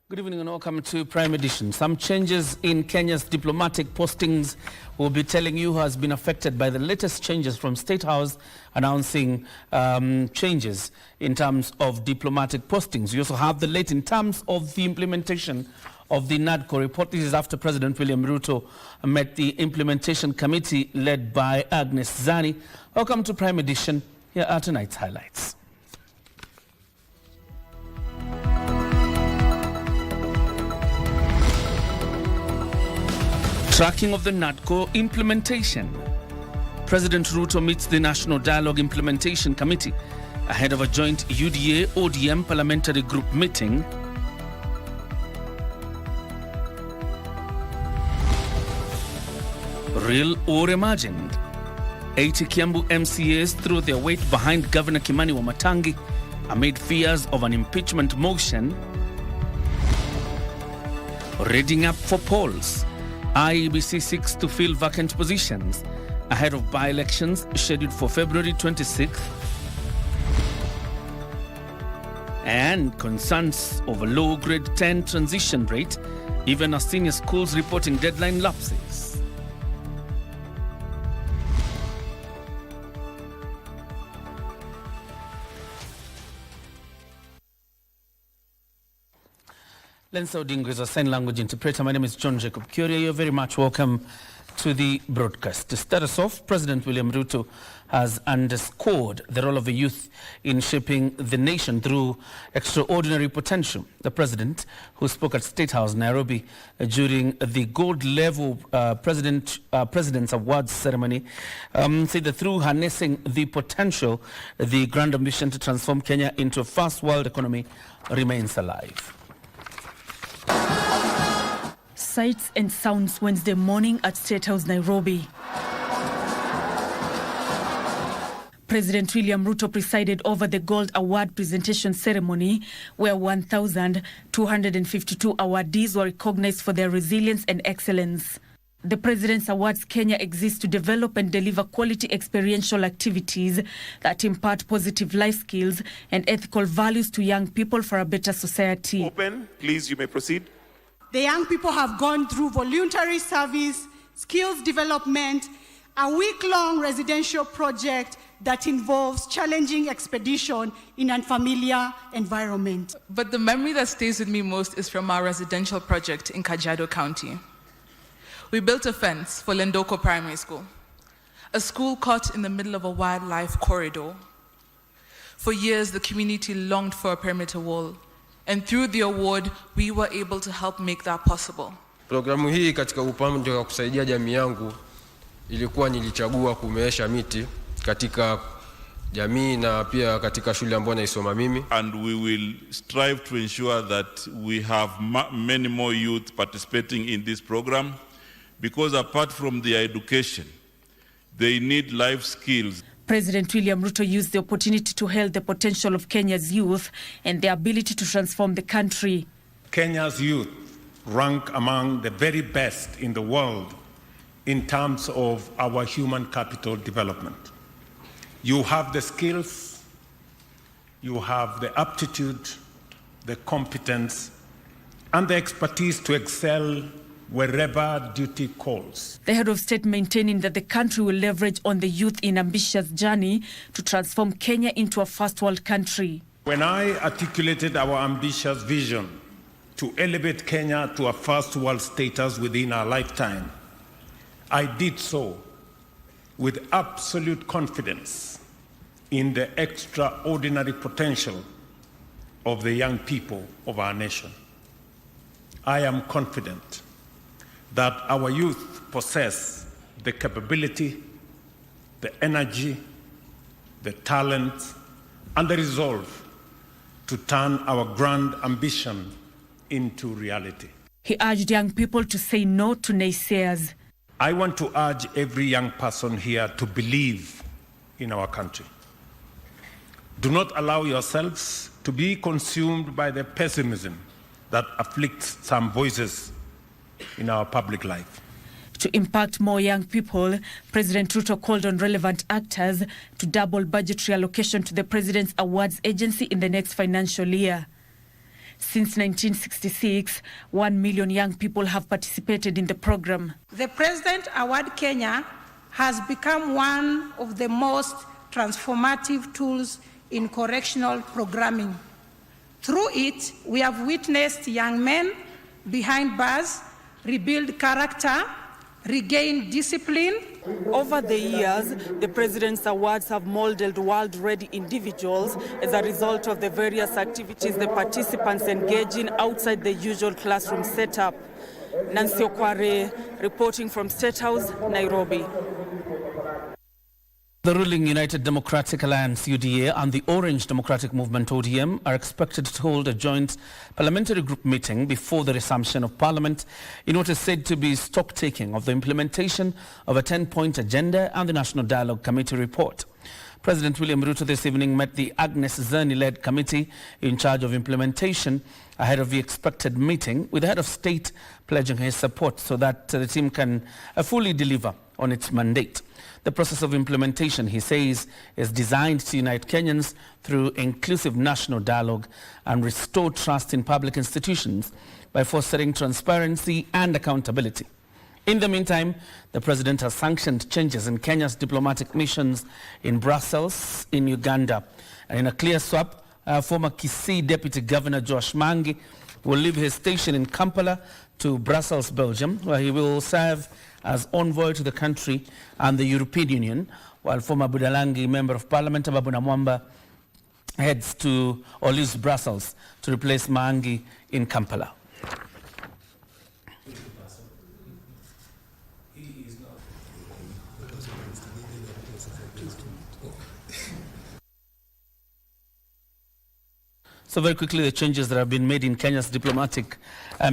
Good evening and welcome to Prime Edition. Some changes in Kenya's diplomatic postings. We'll be telling you who has been affected by the latest changes from State House announcing changes in terms of diplomatic postings. We also have the latest in terms of the implementation of the NADCO report. This is after President William Ruto met the implementation committee led by Agnes Zani. Welcome to Prime Edition. Here are tonight's highlights. Tracking of the NADCO implementation. President Ruto meets the National Dialogue Implementation Committee ahead of a joint UDA-ODM parliamentary group meeting. Real or imagined? 80 Kiambu MCAs threw their weight behind Governor Kimani Wamatangi amid fears of an impeachment motion. Reading up for polls. IEBC seeks to fill vacant positions ahead of by-elections scheduled for February 26th. And concerns over low grade 10 transition rate, even as senior schools reporting deadline lapses. Lensa Odingo is a sign language interpreter. My name is John Jacob Kioria. You're very much welcome to the broadcast. To start us off, President William Ruto has underscored the role of the youth in shaping the nation through extraordinary potential. The president, who spoke at State House, Nairobi, during the gold level President's Awards ceremony, said that through harnessing the potential, the grand ambition to transform Kenya into a first world economy remains alive. Sights and sounds Wednesday morning at State House, Nairobi. President William Ruto presided over the Gold Award presentation ceremony, where 1,252 awardees were recognized for their resilience and excellence. The President's Awards Kenya exists to develop and deliver quality experiential activities that impart positive life skills and ethical values to young people for a better society. Open, please, you may proceed. The young people have gone through voluntary service, skills development, a week-long residential project that involves challenging expedition in an unfamiliar environment. But the memory that stays with me most is from our residential project in Kajiado County. We built a fence for Lendoko Primary School, a school caught in the middle of a wildlife corridor. For years, the community longed for a perimeter wall, and through the award, we were able to help make that possible. Programu hii katika upande wa kusaidia jamii yangu ilikuwa nilichagua kumeesha miti katika jamii na pia katika shule ambayo naisoma mimi. And we will strive to ensure that we have many more youth participating in this program, because apart from their education, they need life skills. President William Ruto used the opportunity to hail the potential of Kenya's youth and their ability to transform the country. Kenya's youth rank among the very best in the world in terms of our human capital development. You have the skills, you have the aptitude, the competence, and the expertise to excel wherever duty calls. The head of state maintaining that the country will leverage on the youth in ambitious journey to transform Kenya into a first world country. When I articulated our ambitious vision to elevate Kenya to a first world status within our lifetime, I did so with absolute confidence in the extraordinary potential of the young people of our nation. I am confident that our youth possess the capability, the energy, the talent, and the resolve to turn our grand ambition into reality. He urged young people to say no to naysayers. I want to urge every young person here to believe in our country. Do not allow yourselves to be consumed by the pessimism that afflicts some voices in our public life. To impact more young people, President Ruto called on relevant actors to double budgetary allocation to the President's Awards Agency in the next financial year. Since 1966, 1 million young people have participated in the program. The President Award Kenya has become one of the most transformative tools in correctional programming. Through it, we have witnessed young men behind bars rebuild character, regain discipline. Over the years, the President's Awards have molded world-ready individuals as a result of the various activities the participants engage in outside the usual classroom setup. Nancy Okware, reporting from State House, Nairobi. The ruling United Democratic Alliance UDA and the Orange Democratic Movement ODM are expected to hold a joint parliamentary group meeting before the resumption of Parliament in what is said to be stocktaking of the implementation of a 10-point agenda and the National Dialogue Committee report. President William Ruto this evening met the Agnes Zerni-led committee in charge of implementation ahead of the expected meeting, with the head of state pledging his support so that the team can fully deliver on its mandate. The process of implementation, he says, is designed to unite Kenyans through inclusive national dialogue and restore trust in public institutions by fostering transparency and accountability. In the meantime, the president has sanctioned changes in Kenya's diplomatic missions in Brussels, in Uganda. And in a clear swap, former Kisii Deputy Governor Josh Mangi will leave his station in Kampala to Brussels, Belgium, where he will serve as envoy to the country and the European Union, while former Budalangi Member of Parliament Babu Namwamba heads to or leaves Brussels to replace Mangi in Kampala. So very quickly, the changes that have been made in Kenya's diplomatic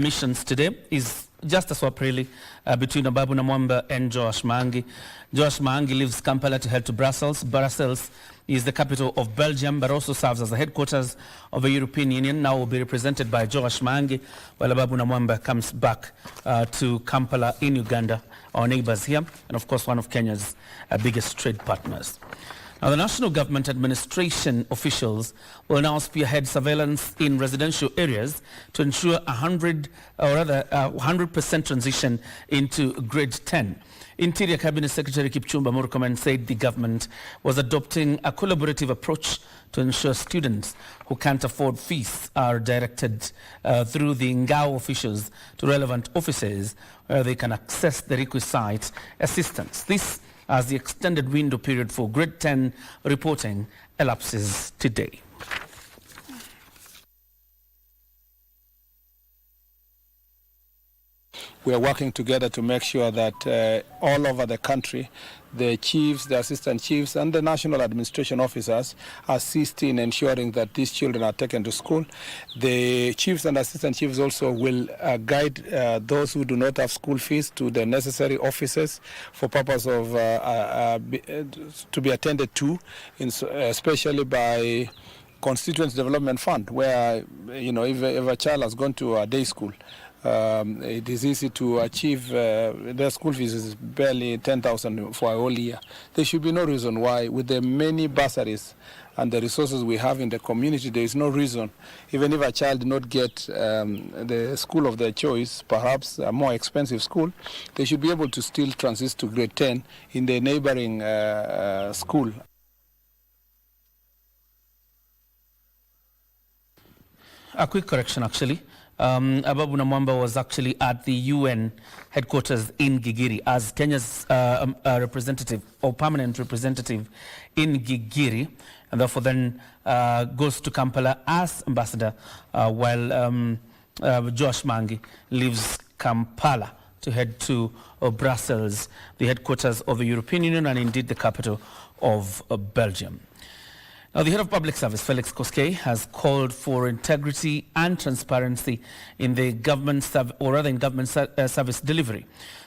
missions today is just a swap really between Babu Namwamba and Josh Mangi. Josh Mangi leaves Kampala to head to Brussels. Brussels is the capital of Belgium, but also serves as the headquarters of the European Union. Now will be represented by Josh Mangi, while Babu Namwamba comes back to Kampala in Uganda, our neighbors here, and of course one of Kenya's biggest trade partners. Now, the national government administration officials will now spearhead surveillance in residential areas to ensure 100% transition into grade 10. Interior Cabinet Secretary Kipchumba Murkomen said the government was adopting a collaborative approach to ensure students who can't afford fees are directed through the Ngao officials to relevant offices where they can access the requisite assistance. This as the extended window period for grade 10 reporting elapses today. We are working together to make sure that all over the country, the chiefs, the assistant chiefs, and the national administration officers assist in ensuring that these children are taken to school. The chiefs and assistant chiefs also will guide those who do not have school fees to the necessary offices for purpose of to be attended to, especially by Constituents Development Fund, where if a child has gone to a day school, it is easy to achieve. Their school fees is barely 10,000 for a whole year. There should be no reason why, with the many bursaries and the resources we have in the community, there is no reason, even if a child did not get the school of their choice, perhaps a more expensive school, they should be able to still transit to grade 10 in the neighboring school. A quick correction, actually. Babu Namwamba was actually at the UN headquarters in Gigiri as Kenya's representative or permanent representative in Gigiri, and therefore then goes to Kampala as ambassador, while Josh Mangi leaves Kampala to head to Brussels, the headquarters of the European Union and indeed the capital of Belgium. Now, the head of public service, Felix Koskei, has called for integrity and transparency in the government service delivery.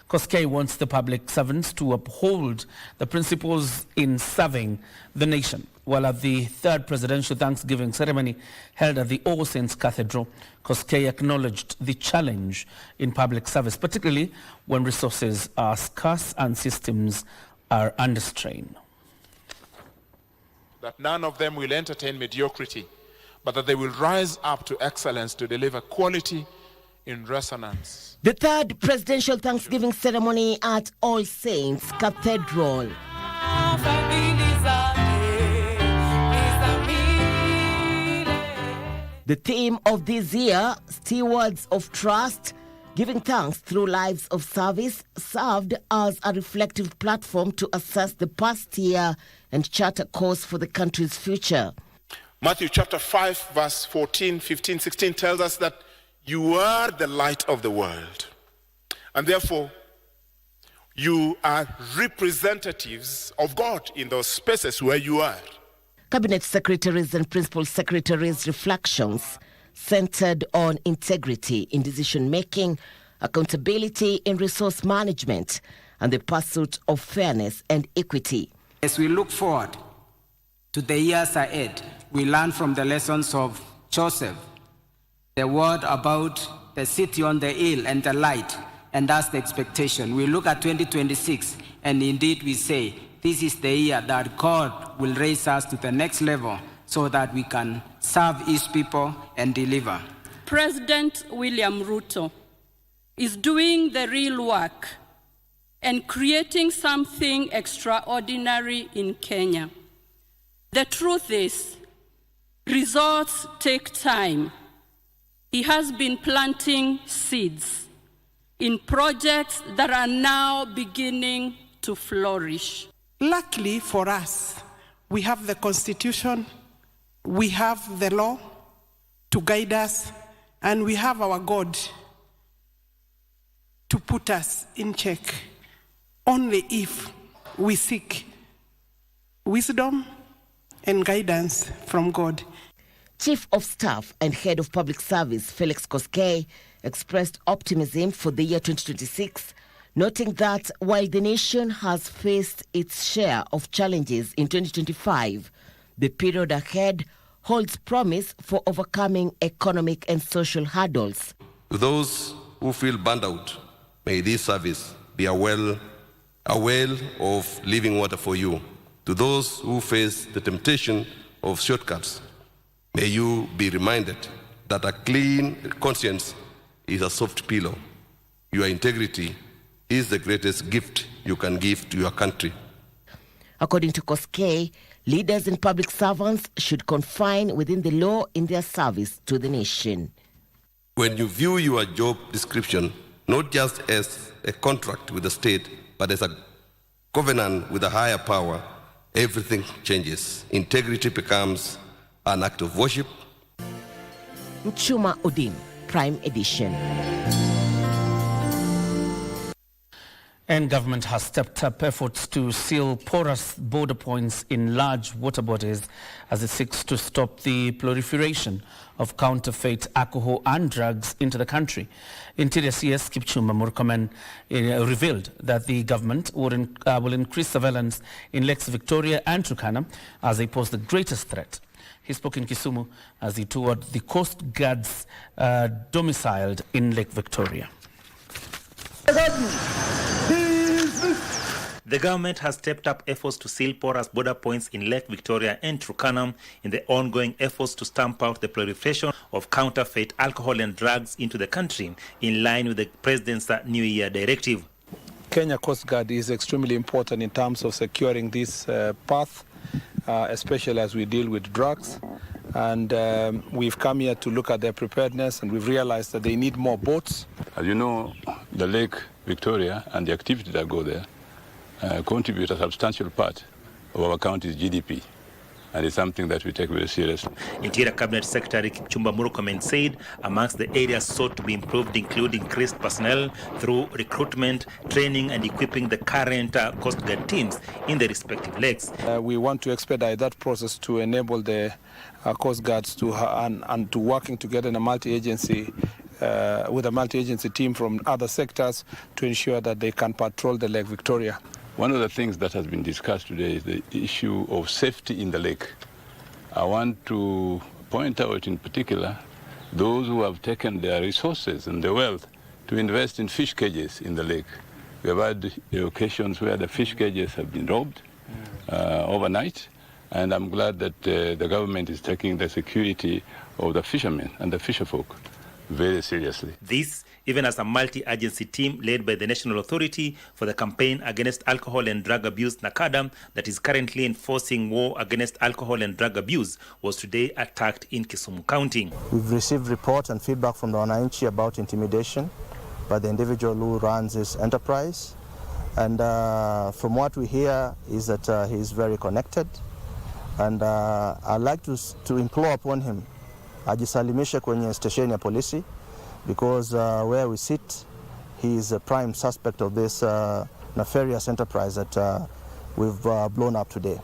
Koskei wants the public servants to uphold the principles in serving the nation. While at the third presidential Thanksgiving ceremony held at the All Saints Cathedral, Koskei acknowledged the challenge in public service, particularly when resources are scarce and systems are under strain. That none of them will entertain mediocrity, but that they will rise up to excellence to deliver quality in resonance. The third presidential Thanksgiving ceremony at All Saints Cathedral. The theme of this year, Stewards of Trust, giving thanks through lives of service, served as a reflective platform to assess the past year and chart a course for the country's future. Matthew chapter 5, verse 14, 15, 16 tells us that you are the light of the world. And therefore, you are representatives of God in those spaces where you are. Cabinet Secretaries and Principal Secretaries' reflections centered on integrity in decision-making, accountability in resource management, and the pursuit of fairness and equity. As we look forward to the years ahead, we learn from the lessons of Joseph, the word about the city on the hill and the light, and that's the expectation. We look at 2026, and indeed we say, this is the year that God will raise us to the next level so that we can serve His people and deliver. President William Ruto is doing the real work and creating something extraordinary in Kenya. The truth is, results take time. He has been planting seeds in projects that are now beginning to flourish. Luckily for us, we have the Constitution, we have the law to guide us, and we have our God to put us in check. Only if we seek wisdom and guidance from God. Chief of Staff and Head of Public Service Felix Koskei expressed optimism for the year 2026, noting that while the nation has faced its share of challenges in 2025, the period ahead holds promise for overcoming economic and social hurdles. To those who feel burned out, may this service be a well of living water for you. To those who face the temptation of shortcuts, may you be reminded that a clean conscience is a soft pillow. Your integrity is the greatest gift you can give to your country. According to Koskei, leaders and public servants should confine within the law in their service to the nation. When you view your job description not just as a contract with the state, but as a covenant with a higher power, everything changes. Integrity becomes an act of worship. Mchuma Odin, Prime Edition. And government has stepped up efforts to seal porous border points in large water bodies as it seeks to stop the proliferation of counterfeit alcohol and drugs into the country. Interior CS Kipchumba Murkomen revealed that the government will increase surveillance in Lakes Victoria and Turkana as they pose the greatest threat. He spoke in Kisumu as he toured the Coast Guards domiciled in Lake Victoria. The government has stepped up efforts to seal porous border points in Lake Victoria and Turkana in the ongoing efforts to stamp out the proliferation of counterfeit alcohol and drugs into the country, in line with the President's New Year directive. Kenya Coast Guard is extremely important in terms of securing this path, especially as we deal with drugs. And we've come here to look at their preparedness, and we've realized that they need more boats. As you know, the Lake Victoria and the activities that go there contribute a substantial part of our county's GDP, and it's something that we take very seriously. Interior Cabinet Secretary Kipchumba Murkomen said amongst the areas sought to be improved include increased personnel through recruitment, training and equipping the current Coast Guard teams in the respective lakes. We want to expedite that process to enable the Coast Guards to and to working together in a multi-agency with a multi-agency team from other sectors to ensure that they can patrol the Lake Victoria. One of the things that has been discussed today is the issue of safety in the lake. I want to point out in particular those who have taken their resources and their wealth to invest in fish cages in the lake. We have had occasions where the fish cages have been robbed overnight, And I'm glad that the government is taking the security of the fishermen and the fisherfolk very seriously. This, even as a multi-agency team led by the National Authority for the Campaign Against Alcohol and Drug Abuse, NACADA, that is currently enforcing war against alcohol and drug abuse, was today attacked in Kisumu County. We've received reports and feedback from the Wananchi about intimidation by the individual who runs this enterprise. And from what we hear is that he is very connected. And I'd like to implore upon him ajisalimishe kwenye station ya polisi, because where we sit, he is a prime suspect of this nefarious enterprise that we've blown up today.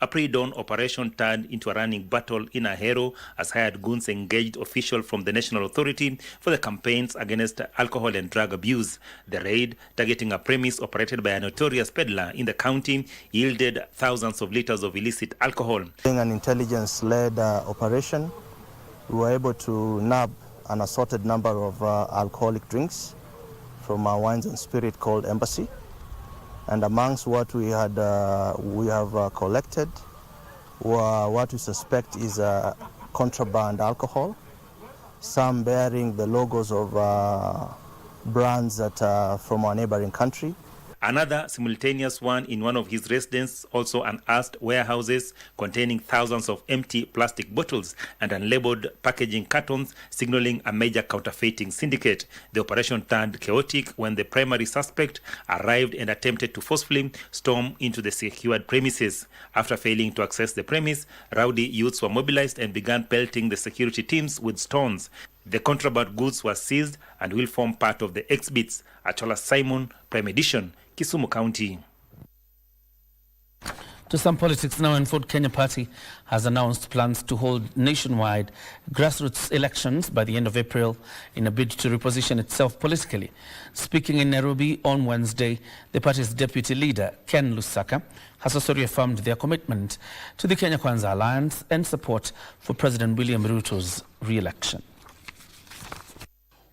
A pre-dawn operation turned into a running battle in Ahero as hired goons engaged officials from the National Authority for the Campaigns Against Alcohol and Drug Abuse. The raid, targeting a premise operated by a notorious peddler in the county, yielded thousands of liters of illicit alcohol. Being an intelligence-led operation, we were able to nab an assorted number of alcoholic drinks from our wines and spirit called Embassy. And amongst what we have collected, what we suspect is contraband alcohol, some bearing the logos of brands that are from our neighboring country. Another simultaneous one in one of his residences also unearthed warehouses containing thousands of empty plastic bottles and unlabeled packaging cartons, signaling a major counterfeiting syndicate. The operation turned chaotic when the primary suspect arrived and attempted to forcefully storm into the secured premises. After failing to access the premise, rowdy youths were mobilized and began pelting the security teams with stones. The contraband goods were seized and will form part of the exhibits. Achola Simon, Prime Edition, Kisumu County. To some politics now, and Ford Kenya Party has announced plans to hold nationwide grassroots elections by the end of April in a bid to reposition itself politically. Speaking in Nairobi on Wednesday, the party's deputy leader, Ken Lusaka, has also reaffirmed their commitment to the Kenya Kwanza Alliance and support for President William Ruto's re-election.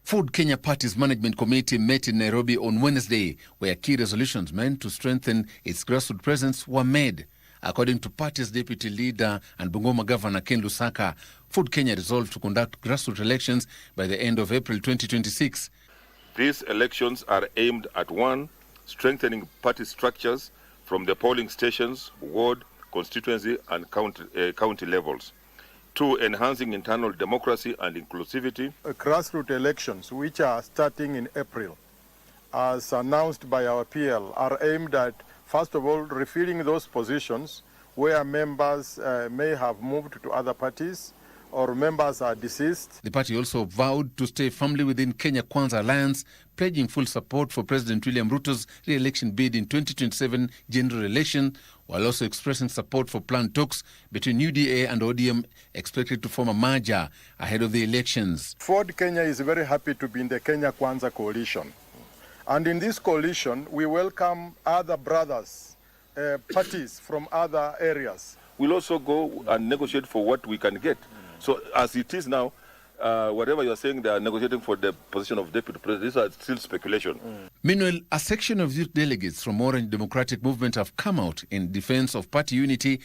Ford Kenya Party's management committee met in Nairobi on Wednesday, where key resolutions meant to strengthen its grassroots presence were made. According to party's deputy leader and Bungoma Governor Ken Lusaka, Ford Kenya resolved to conduct grassroots elections by the end of April 2026. These elections are aimed at 1, strengthening party structures from the polling stations, ward, constituency and county levels. 2, enhancing internal democracy and inclusivity. Grassroots elections, which are starting in April, as announced by our PL, are aimed at, first of all, refilling those positions where members may have moved to other parties or members are deceased. The party also vowed to stay firmly within Kenya Kwanza Alliance, pledging full support for President William Ruto's re-election bid in 2027 general election, while also expressing support for planned talks between UDA and ODM expected to form a merger ahead of the elections. Ford Kenya is very happy to be in the Kenya Kwanza coalition. And in this coalition, we welcome other brothers, parties from other areas. We'll also go and negotiate for what we can get. So as it is now, whatever you're saying, they are negotiating for the position of deputy president. These are still speculation. Meanwhile, a section of youth delegates from Orange Democratic Movement have come out in defense of party unity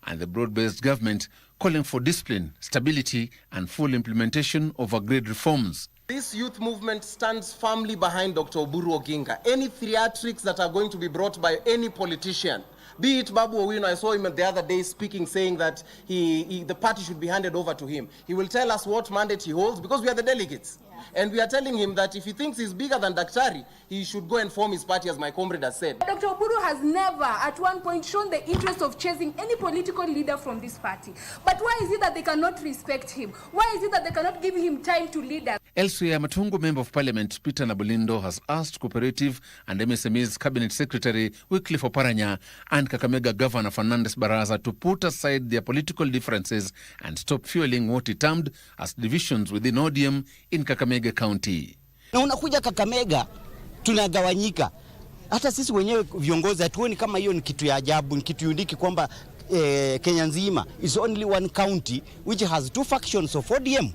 and the broad-based government, calling for discipline, stability and full implementation of agreed reforms. This youth movement stands firmly behind Dr. Oburu Oginga. Any theatrics that are going to be brought by any politician, be it Babu Owino, I saw him the other day speaking, saying that the party should be handed over to him. He will tell us what mandate he holds, because we are the delegates. And we are telling him that if he thinks he's bigger than Daktari, he should go and form his party, as my comrade has said. Dr. Oburu has never, at one point, shown the interest of chasing any political leader from this party. But why is it that they cannot respect him? Why is it that they cannot give him time to lead us? Elsewhere, Matungu Member of Parliament Peter Nabulindo has asked Cooperative and MSME's Cabinet Secretary Wycliffe Oparanya and Kakamega Governor Fernandes Baraza to put aside their political differences and stop fueling what he termed as divisions within ODM in Kakamega County. Na unakuja Kakamega, tunagawanyika. Hata sisi wenyewe viongozi hatuoni kama hiyo ni kitu ya ajabu, ni kitu uniki kwamba Kenya nzima is only one county which has 2 factions of ODM.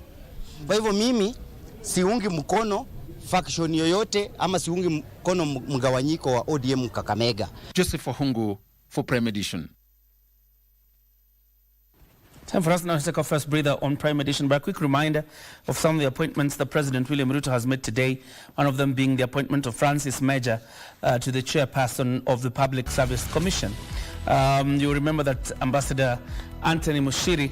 Kwa hivyo mimi siungi mkono faction yoyote ama siungi mkono mgawanyiko wa ODM Kakamega. Joseph Wahungu for Prime Edition. Time for us now to take our first breather on Prime Edition. But a quick reminder of some of the appointments that President William Ruto has made today, one of them being the appointment of Francis Major to the chairperson of the Public Service Commission. You remember that Ambassador Anthony Mushiri,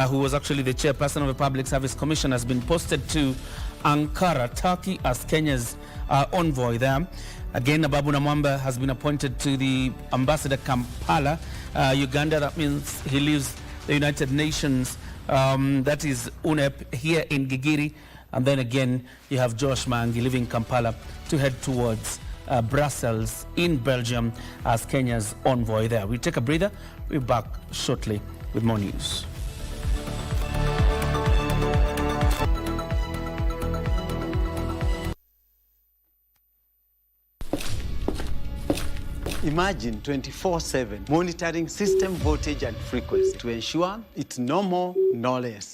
who was actually the chairperson of the Public Service Commission, has been posted to Ankara, Turkey, as Kenya's envoy there. Again, Ababu Namwamba has been appointed to the Ambassador Kampala, Uganda. That means he leaves the United Nations, that is UNEP, here in Gigiri. And then again, you have Josh Mangi leaving Kampala to head towards Brussels in Belgium as Kenya's envoy there. We take a breather. We're back shortly with more news. Imagine 24/7 monitoring system voltage and frequency to ensure it's no more, no less.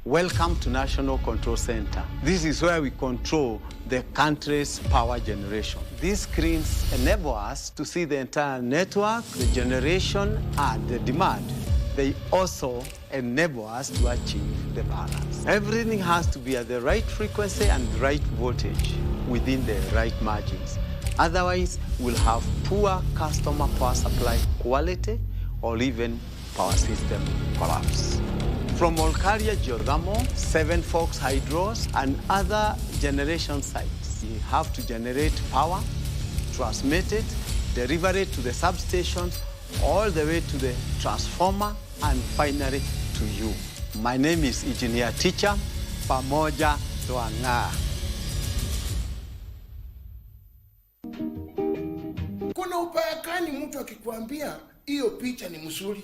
Welcome to National Control Center. This is where we control the country's power generation. These screens enable us to see the entire network, the generation, and the demand. They also enable us to achieve the balance. Everything has to be at the right frequency and the right voltage within the right margins. Otherwise, we'll have poor customer power supply quality or even power system collapse. From Olkaria Geothermal, Seven Forks Hydros, and other generation sites, you have to generate power, transmit it, deliver it to the substation, all the way to the transformer, and finally to you. My name is Engineer Teacher, Pamoja Toanga. Kuna upayakani mtu akikwambia hiyo picha ni mzuri?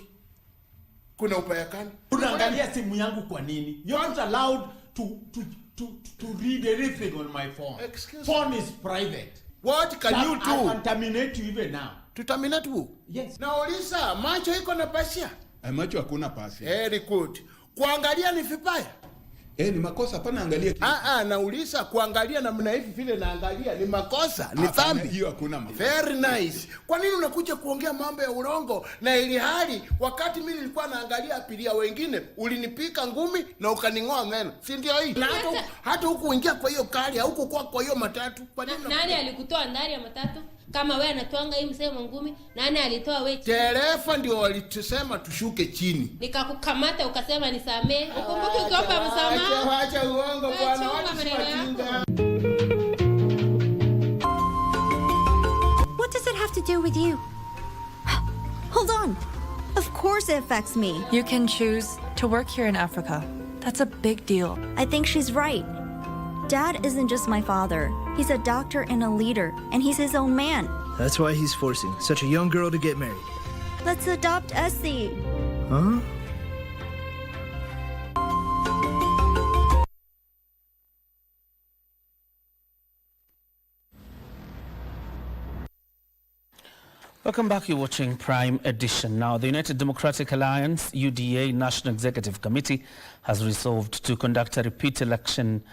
Kuna upayakani? Unaangalia simu yangu kwa nini? You're not allowed to read anything on my phone. Excuse phone me. is private. What can you do? I can terminate you even now. To terminate who? Yes. Nauliza, macho iko na pasia? Macho hakuna pasia. Very good. Kuangalia ni vibaya? Ni makosa, hapana angalia kitu. Nauliza kuangalia namna hivi vile naangalia ni makosa, ni dhambi. Hiyo hakuna makosa. Very nice. Kwa nini unakuja kuongea mambo ya urongo na ili hali wakati mimi nilikuwa naangalia apiria wengine ulinipika ngumi na ukaningoa meno? Si ndio hii? Na hata huku ingia kwa hiyo kali, huku kwa hiyo matatu. Kwa nini? Nani alikutoa ndani ya matatu? Kama wewe anatwanga hii msemo ngumi, nani alitoa wewe? Dereva ndio walitusema tushuke chini. Nikakukamata ukasema nisamee. Ukumbuke ukiomba msamaha. Acha uongo bwana, watu wajinga. What does it have to do with you? Hold on. Of course it affects me. You can choose to work here in Africa. That's a big deal. I think she's right. Dad isn't just my father. He's a doctor and a leader, and he's his own man. That's why he's forcing such a young girl to get married. Let's adopt Essie. Huh? Welcome back. You're watching Prime Edition. Now, the United Democratic Alliance, UDA National Executive Committee, has resolved to conduct a repeat election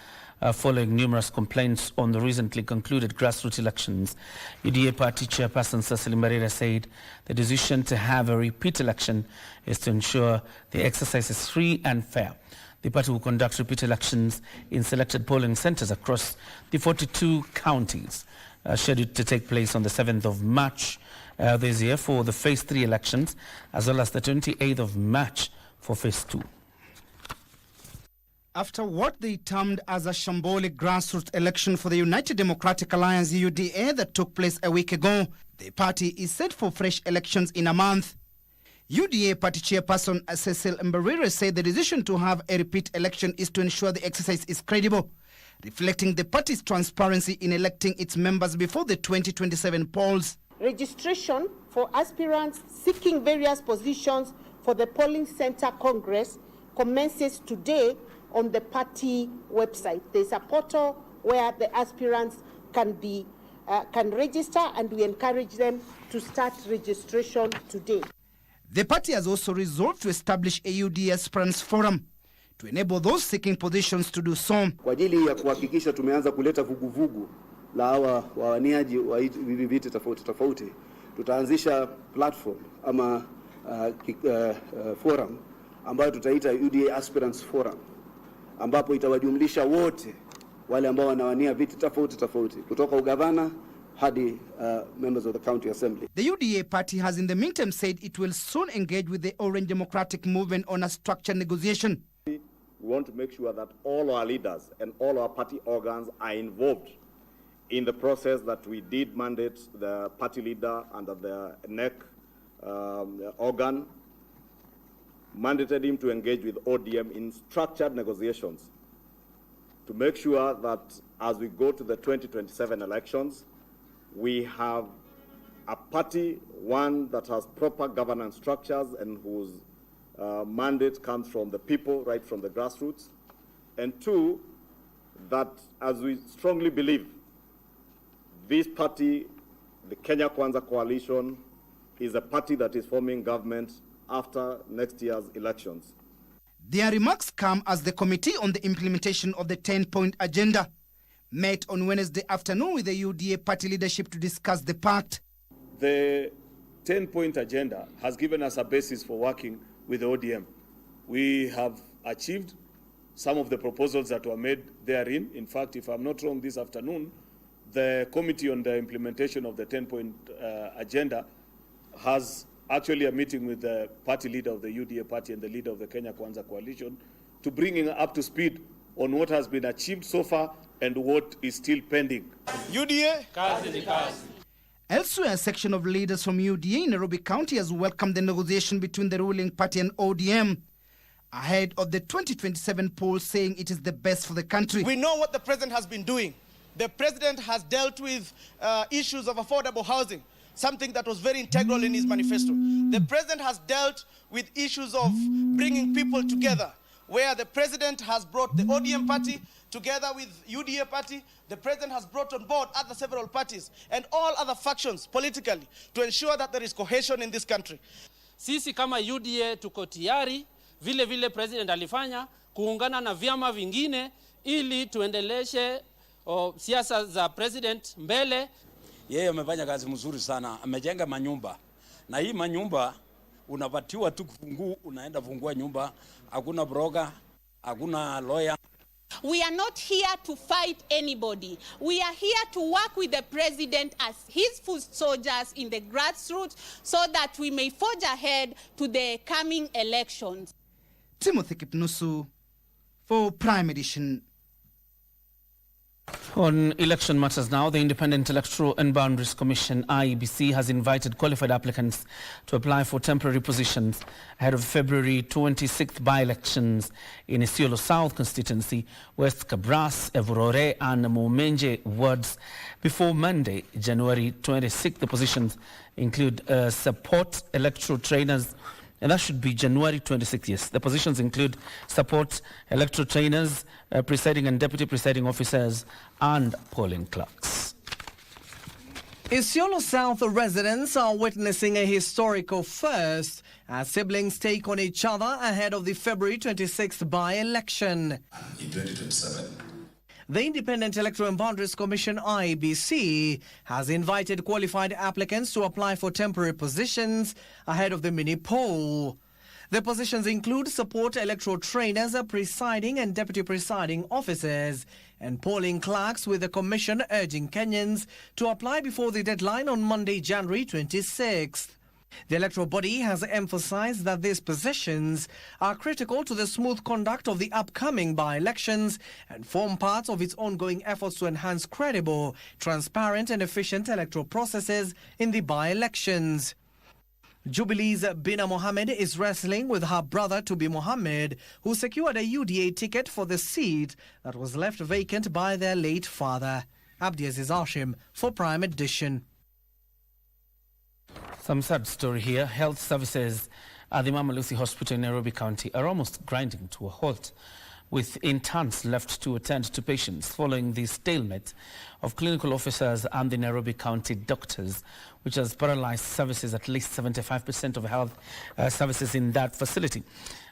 following numerous complaints on the recently concluded grassroots elections. UDA party chairperson Cecily Mbarira said the decision to have a repeat election is to ensure the exercise is free and fair. The party will conduct repeat elections in selected polling centers across the 42 counties, scheduled to take place on the 7th of March this year for the Phase 3 elections, as well as the 28th of March for Phase 2. After what they termed as a shambolic grassroots election for the United Democratic Alliance UDA that took place a week ago, the party is set for fresh elections in a month. UDA party chairperson Cecil Mbarira said the decision to have a repeat election is to ensure the exercise is credible, reflecting the party's transparency in electing its members before the 2027 polls. Registration for aspirants seeking various positions for the Polling Center Congress commences today on the party website. There's a portal where the aspirants can register, and we encourage them to start registration today. The party has also resolved to establish a UDA Aspirants Forum to enable those seeking positions to do so. Kwa ajili ya kuhakikisha tumeanza kuleta vuguvugu la hawa wawaniaji wa hivi viti tofauti, tutaanzisha platform ama forum ambayo tutaita UDA Aspirants Forum, ambapo itawajumlisha wote wale ambao wanawania viti tofauti kutoka ugavana hadi members of the county assembly. The UDA party has in the meantime said it will soon engage with the Orange Democratic Movement on a structured negotiation. We want to make sure that all our leaders and all our party organs are involved in the process that we did mandate the party leader under the NEC organ, mandated him to engage with ODM in structured negotiations to make sure that as we go to the 2027 elections, we have a party, one that has proper governance structures and whose mandate comes from the people, right from the grassroots, and two, that as we strongly believe, this party, the Kenya Kwanza Coalition, is a party that is forming government after next year's elections. Their remarks come as the Committee on the Implementation of the 10-point agenda met on Wednesday afternoon with the UDA party leadership to discuss the pact. The 10-point agenda has given us a basis for working with the ODM. We have achieved some of the proposals that were made therein. In fact, if I'm not wrong, this afternoon, the Committee on the Implementation of the 10-point agenda has actually a meeting with the party leader of the UDA party and the leader of the Kenya Kwanza Coalition to bring him up to speed on what has been achieved so far and what is still pending. UDA, kazi ni kazi. Elsewhere, a section of leaders from UDA in Nairobi County has welcomed the negotiation between the ruling party and ODM ahead of the 2027 poll, saying it is the best for the country. We know what the president has been doing. The president has dealt with issues of affordable housing, something that was very integral in his manifesto. The president has dealt with issues of bringing people together, where the president has brought the ODM party together with UDA party. The president has brought on board other several parties and all other factions politically to ensure that there is cohesion in this country. Sisi kama UDA tuko tayari, vile president alifanya, kuungana na vyama vingine ili tuendeleshe siasa za president mbele. Yeye amefanya kazi mzuri sana, amejenga manyumba. Na hii manyumba unapatiwa tu kufungua, unaenda fungua nyumba, hakuna broker, hakuna lawyer. We are not here to fight anybody. We are here to work with the president as his foot soldiers in the grassroots so that we may forge ahead to the coming elections. Timothy Kipnusu for Prime Edition. On election matters now, the Independent Electoral and Boundaries Commission, IEBC, has invited qualified applicants to apply for temporary positions ahead of February 26th by-elections in Isiolo South constituency, West Kabras, Evurore and Momenje wards. Before Monday, January 26th, the positions include support electoral trainers, and that should be January 26th, yes. The positions include support electoral trainers, presiding and deputy presiding officers, and polling clerks. Isiolo South residents are witnessing a historical first as siblings take on each other ahead of the February 26th by-election. In 2027. The Independent Electoral and Boundaries Commission, IEBC, has invited qualified applicants to apply for temporary positions ahead of the mini-poll. The positions include support electoral trainers, presiding and deputy presiding officers, and polling clerks, with the commission urging Kenyans to apply before the deadline on Monday, January 26th. The electoral body has emphasized that these positions are critical to the smooth conduct of the upcoming by-elections and form part of its ongoing efforts to enhance credible, transparent and efficient electoral processes in the by-elections. Jubilee's Bina Mohammed is wrestling with her brother Tubi Mohammed, who secured a UDA ticket for the seat that was left vacant by their late father. Abdiaziz Hashim for Prime Edition. Some sad story here. Health services at the Mama Lucy Hospital in Nairobi County are almost grinding to a halt, with interns left to attend to patients following the stalemate of clinical officers and the Nairobi County doctors, which has paralyzed services at least 75% of health services in that facility.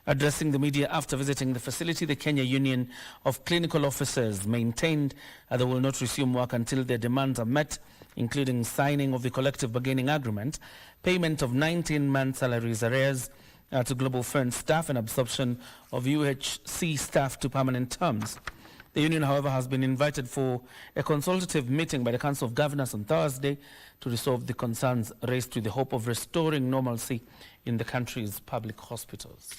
Addressing the media after visiting the facility, the Kenya Union of Clinical Officers maintained they will not resume work until their demands are met, including signing of the collective bargaining agreement, payment of 19-month salaries arrears, to Global Fund staff and absorption of UHC staff to permanent terms. The union, however, has been invited for a consultative meeting by the Council of Governors on Thursday to resolve the concerns raised with the hope of restoring normalcy in the country's public hospitals.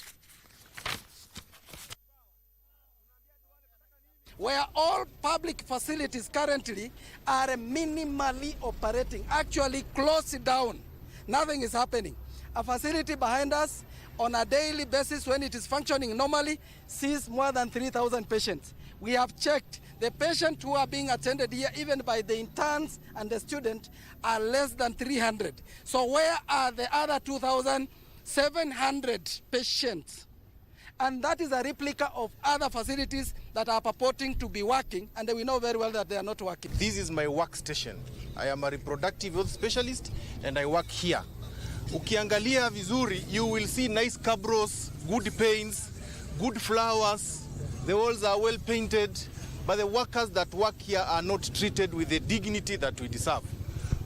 Where all public facilities currently are minimally operating, actually closed down. Nothing is happening. A facility behind us on a daily basis, when it is functioning normally, sees more than 3,000 patients. We have checked. The patients who are being attended here, even by the interns and the students, are less than 300. So where are the other 2,700 patients? And that is a replica of other facilities that are purporting to be working, and we know very well that they are not working. This is my workstation. I am a reproductive health specialist, and I work here. Ukiangalia vizuri, you will see nice cabros, good paints, good flowers. The walls are well painted, but the workers that work here are not treated with the dignity that we deserve.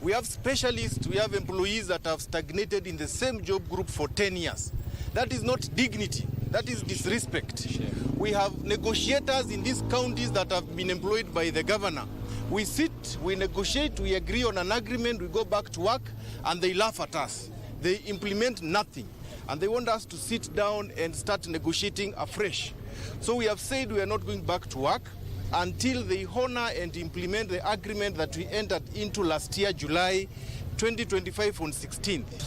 We have specialists, we have employees that have stagnated in the same job group for 10 years. That is not dignity, that is disrespect. We have negotiators in these counties that have been employed by the governor. We sit, we negotiate, we agree on an agreement, we go back to work, and they laugh at us. They implement nothing, and they want us to sit down and start negotiating afresh. So we have said we are not going back to work until they honor and implement the agreement that we entered into last year, July 2025 on 16th.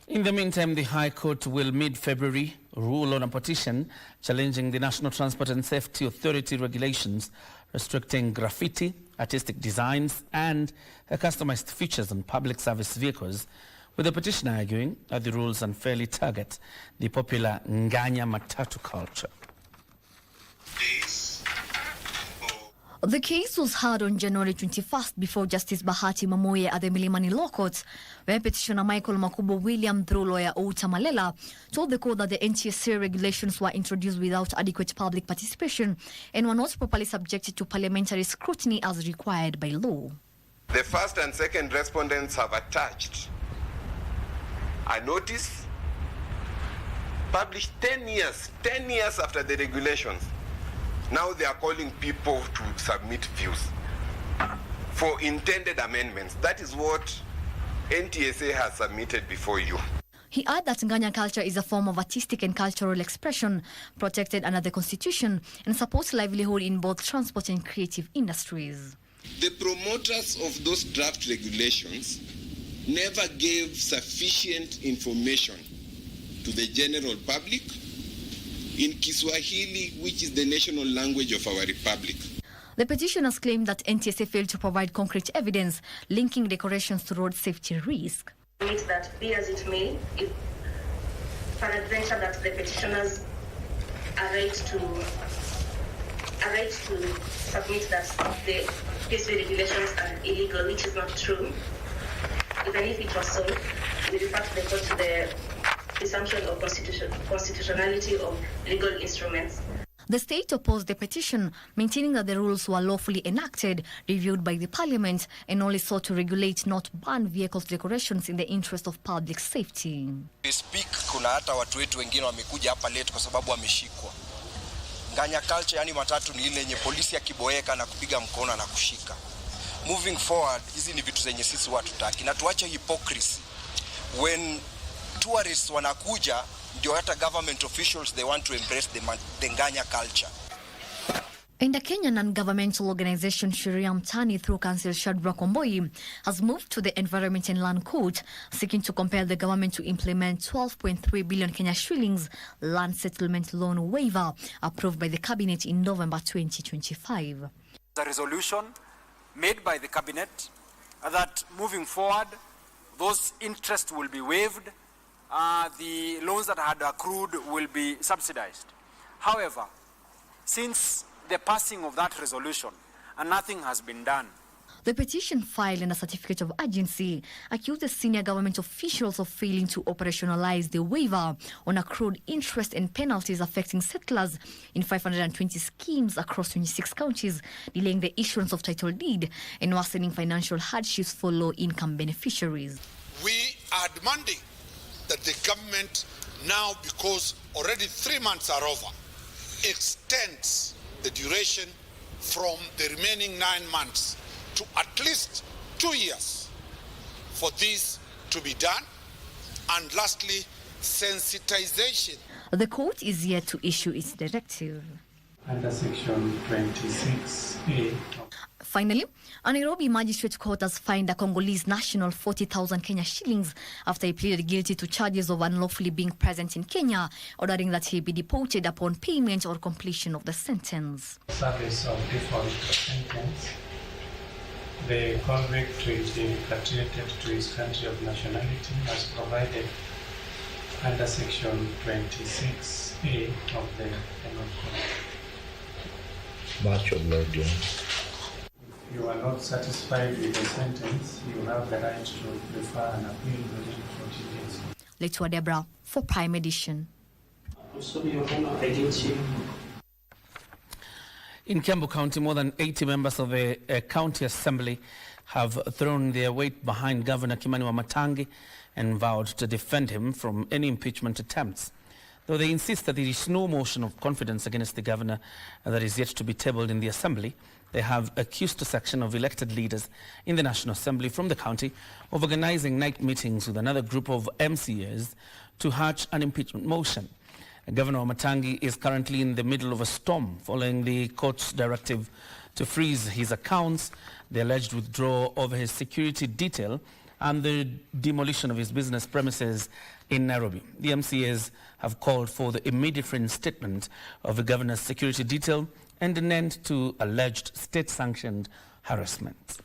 In the meantime, the High Court will mid-February rule on a petition challenging the National Transport and Safety Authority regulations restricting graffiti, artistic designs and customized features on public service vehicles, with the petitioner arguing that the rules unfairly target the popular Nganya Matatu culture. The case was heard on January 21st before Justice Bahati Mamoye at the Milimani Law Court, where petitioner Michael Makubo William, through lawyer Outa Malela, told the court that the NTSA regulations were introduced without adequate public participation and were not properly subjected to parliamentary scrutiny as required by law. The first and second respondents have attached a notice published 10 years after the regulations. Now they are calling people to submit views for intended amendments. That is what NTSA has submitted before you. He added that Nganya culture is a form of artistic and cultural expression protected under the Constitution and supports livelihood in both transport and creative industries. The promoters of those draft regulations never gave sufficient information to the general public in Kiswahili, which is the national language of our republic. The petitioners claim that NTSA failed to provide concrete evidence linking decorations to road safety risk. That be as it may, if peradventure that the petitioners are right to submit that the PSV regulations are illegal, which is not true. Even if it was so, we refer to the court to the presumption of constitutionality of legal instruments. The state opposed the petition, maintaining that the rules were lawfully enacted, reviewed by the parliament, and only sought to regulate, not ban vehicles decorations in the interest of public safety. We speak, kuna hata watu wetu wengine wamekuja hapa late kwa sababu wameshikwa. Nganya culture, yani matatu ni ile yenye polisi akiboeka na kupiga mkono na kushika. Moving forward, hizi ni vitu zenye sisi watu taki. Na tuache hypocrisy. When tourists wanakuja, ndio hata government officials, they want to embrace the Nganya culture. And the Kenyan non-governmental organization Sheria Mtani, through Council Shadrack Omboi, has moved to the Environment and Land Court, seeking to compel the government to implement 12.3 billion Kenya shillings land settlement loan waiver approved by the cabinet in November 2025. The resolution made by the cabinet that moving forward, those interests will be waived. The loans that had accrued will be subsidized. However, since the passing of that resolution, and nothing has been done. The petition filed in a certificate of urgency accused the senior government officials of failing to operationalize the waiver on accrued interest and penalties affecting settlers in 520 schemes across 26 counties, delaying the issuance of title deed and worsening financial hardships for low-income beneficiaries. We are demanding that the government now, because already 3 months are over, extends the duration from the remaining 9 months to at least 2 years for this to be done. And lastly, sensitization. The court is yet to issue its directive. Under Section 26A. Finally, a Nairobi Magistrate Court has fined a Congolese national 40,000 Kenya shillings after he pleaded guilty to charges of unlawfully being present in Kenya, ordering that he be deported upon payment or completion of the sentence. Service of default sentence. The convict is repatriated to his country of nationality as provided under Section 26A of the Penal Code. Much obliged. If you are not satisfied with the sentence, you have the right to prefer an appeal within 40 days. Letua Debra for Prime Edition. In Kiambu County, more than 80 members of the County Assembly have thrown their weight behind Governor Kimani Wamatangi and vowed to defend him from any impeachment attempts. Though they insist that there is no motion of confidence against the governor that is yet to be tabled in the Assembly, they have accused a section of elected leaders in the National Assembly from the county of organizing night meetings with another group of MCAs to hatch an impeachment motion. Governor Wamatangi is currently in the middle of a storm following the court's directive to freeze his accounts, the alleged withdrawal of his security detail, and the demolition of his business premises in Nairobi. The MCAs have called for the immediate reinstatement of the governor's security detail and an end to alleged state-sanctioned harassment.